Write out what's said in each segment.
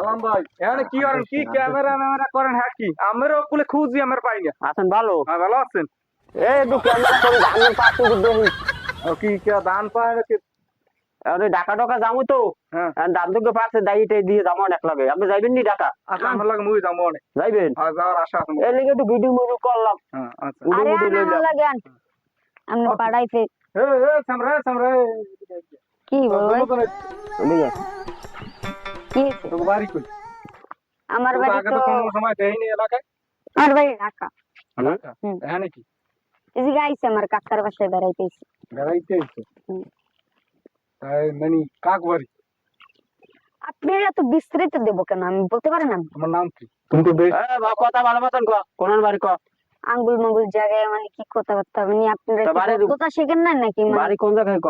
সালাম ভাই এখানে কি করেন কি ক্যামেরা ম্যামেরা করেন হ্যাঁ কি আমারও কুলে খুঁজি আমার পাই না আছেন ভালো? হ্যাঁ ভালো আছেন এই একটু ক্যামেরা করে ধানের পাশে দেখি। ও কি ধান পায় নাকি আরে ঢাকা ঢাকা যাবো তো, হ্যাঁ দাম দুটো পাশে দাইতে দিয়ে যাবো অনেক লাগে। আপনি যাইবেন নি ঢাকা? আচ্ছা আমার লাগে মুই যাবো অনেক যাইবেন? আর যাওয়ার আশা আছে এই লিগে একটু ভিডিও মুভি করলাম। হ্যাঁ আচ্ছা উড়ে আরে উড়ে না লইলাম। লাগে আন আমরা পাড়াইতে এ সামরে কি বল ভাই লিগে কি হইছে? তো বাড়ি কই আমার তো বাড়ি আগে তো তো কোনো সময় দেইনি এলাকায় আমার বাড়ি ঢাকা। এখানে কি এই যে গাইছে আমার কাকার বাসায় বেড়াইতেছি। বেড়াইতে এসেছে হুম। তাই মানে কাক বাড়ি আপনি এত বিস্তারিত দেব কেন আমি বলতে পারি না। আমার নাম কি তুমি তো বেশ কথা ভালো মতন ক, কোন বাড়ি ক? আঙ্গুল মাঙ্গুল জায়গায় মানে কি কথাবার্তা মানে আপনারা তা বাড়ির- কথা শেখেন না নাকি মানে বাড়ি কোন জায়গায় ক?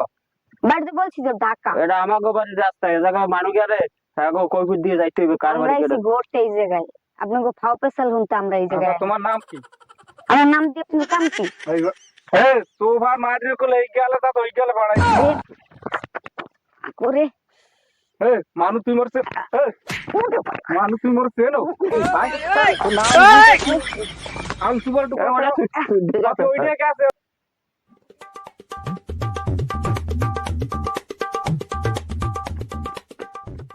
বাড়িতে বলছি যে ঢাকা। এটা আমাগো বাড়ির রাস্তা, এ জায়গায় মানুষ গেলে আগো কৈফিয়ত দিয়ে যাইতে হবে কার আমরা বাড়ি এসে কেটে। ঘুরতে এই জায়গায় আপনাকে ফাও পেশাল শুনতে আমরা এই জায়গায়। তোমার নাম কি আমার নাম দিয়ে আপনার কাম কি? এ সোফা মারির কোলে এই গেলে তা তো ওই গেলে বাড়াই করে এ মানু তুই মরছে এ মানু তুই মরছে নো ভাই তোর নাম আমি সুপার টু কথা ওইটা কে আছে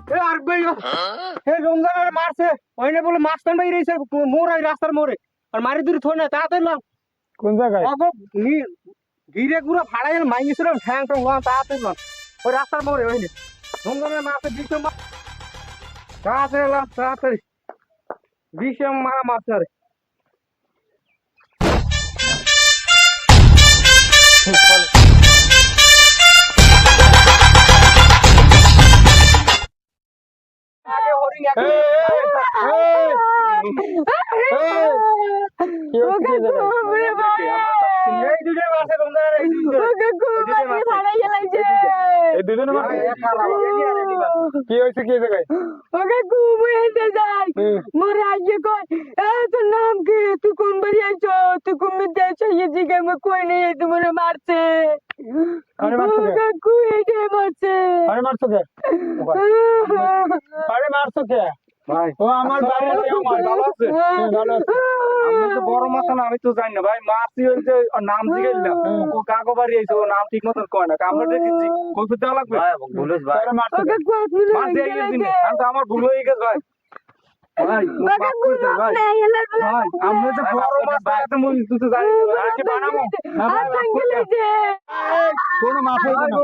এ আর ভাই এ রমজানের মারছে ওইনে বলে মাস্তান ভাই রইছে মোর এই রাস্তার মোড়ে আর মারি দূরে থই না তাড়াতাড়ি লাও কোন জায়গায় অগো গিরে গুড়া ফাড়াই মাইছিলাম ঠ্যাং টং লাও তাড়াতাড়ি লাও ওই রাস্তার মোড়ে ওইনে রমজানের মারছে দিছে তাড়াতাড়ি লাও তাড়াতাড়ি দিছে মারা মারছে রে আগে হরিং আগে এই দুটো মারছে রমজানের এই দুটো এই দুজনে মারছে কি হইছে কি জায়গায় ওকে খুব হয়েছে যাই মোর আগে কই এ তোর নাম কি তুই কোন বাড়ি আইছো তুই কোন বিদ্যালয় এই জিগে মে কই নেই তোমার মারছে আরে মারছো কে কাকু এইটা মারছে আরে মারছো কে আরে মারছো কে ভাই ও আমার বাড়ি আমার ভালো আছে ভালো আছে আমি তো বড় মাথা না আমি তো জানি না ভাই মারছি ওই যে নাম জিগাইলাম ও কাকো বাড়ি আইছে ও নাম ঠিক মতন কয় না আমরা দেখেছি কইতে দেওয়া লাগবে ভাই বলিস ভাই আরে মারছো কে কাকু আপনি মারছি এই দিনে আমি তো আমার ভুল হয়ে গেছে ভাই ভাই মাফ করে দে ভাই ভাই আমরা তো বড় মাথা এত মুই তুই তো জানি না ভাই কি বানাবো না ভাই মাফ করে দে কোনো মাফ হইব না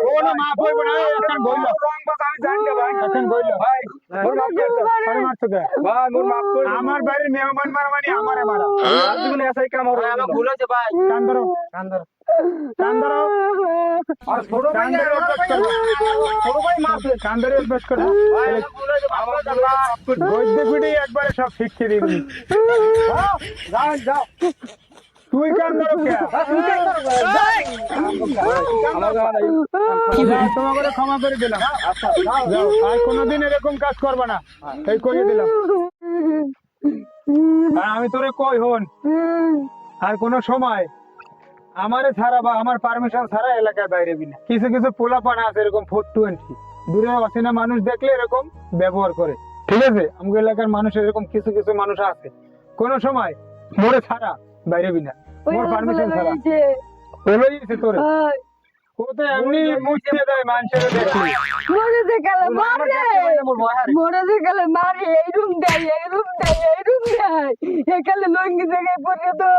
কোনো মাফ হইব না এখন বইল রং বাস আমি জানি না ভাই এখন বইল ভাই মোর মাফ করে দে আরে মারছো কে ভাই মোর মাফ করে আমার বাড়ির মেহমান মারামানি আমারে মারা জীবনে এসেই কাম হবে আমার ভুল হয়েছে ভাই। কান ধরো কান ধরো আর ছোট ভাই ছোট ভাই মারছে কান ধরে অভ্যাস করো ভাই ভুল হয়েছে আমার গদ্দে পিঠে একবারে সব শিখিয়ে দিবি যাও যাও তুই কান ধরো কে তুই কান ধরো তোমাকে ক্ষমা করে দিলাম আচ্ছা যাও আর কোনোদিন এরকম কাজ করবে না এই কইয়ে দিলাম আর আমি তোরে কই হন আর কোন সময় আমারে ছাড়া বা আমার পারমিশন ছাড়া এলাকায় বাইরে বিনা কিছু কিছু পোলাপানা আছে এরকম 420 দূরে অচেনা মানুষ দেখলে এরকম ব্যবহার করে ঠিক আছে আমাদের এলাকার মানুষ এরকম কিছু কিছু মানুষ আছে কোন সময় মোরে ছাড়া বাইরে বিনা মোর পারমিশন ছাড়া বলেইছে তোরে ও তো এমনি মুছতে দেয় মানুষের দেখলি মরে যে গেল মারে মরে যে গেল মারে এই রুম দেয় এই রুম দেয় এই রুম দেয় একালে লঙ্গি জায়গায় পড়ে তো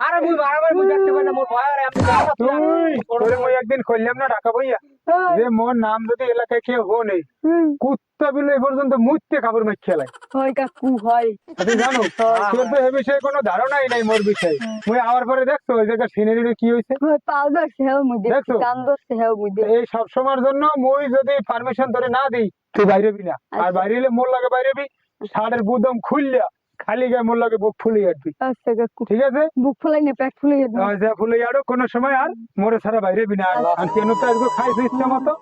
আরে মুই বারবার মুই দেখতে পাই না মোর ভয় আরে আমি তুই তোরে মুই একদিন কইলাম না ঢাকা ভাইয়া যে মোর নাম যদি এলাকায় কেউ হনে কুত্তা বিলে এই পর্যন্ত মুছতে খাবার মাই খেলায় হয় কাকু হয় তুমি জানো তোর তো এই বিষয়ে কোনো ধারণাই নাই মোর বিষয়ে মুই আওয়ার পরে দেখছো ওই জায়গা সিনারি কি হইছে পাউডার সেও মুদে দেখছো? কান্দর সেও মুদে এই সব সময়ের জন্য মুই যদি পারমিশন ধরে না দেই তুই বাইরে বি না আর বাইরে এলে মোর লাগে বাইরে বি শার্টের বুদম খুললা খালি গায়ে মোর লাগে বুক ফুলে যাবি আচ্ছা কাকু ঠিক আছে বুক ফুলাই না পেট ফুলাই যাবে ফুলে যাড়ো কোনো সময় আর মোরে ছাড়া বাইরে বি না আর কেন তো আজকে খাইছো ইচ্ছা মতো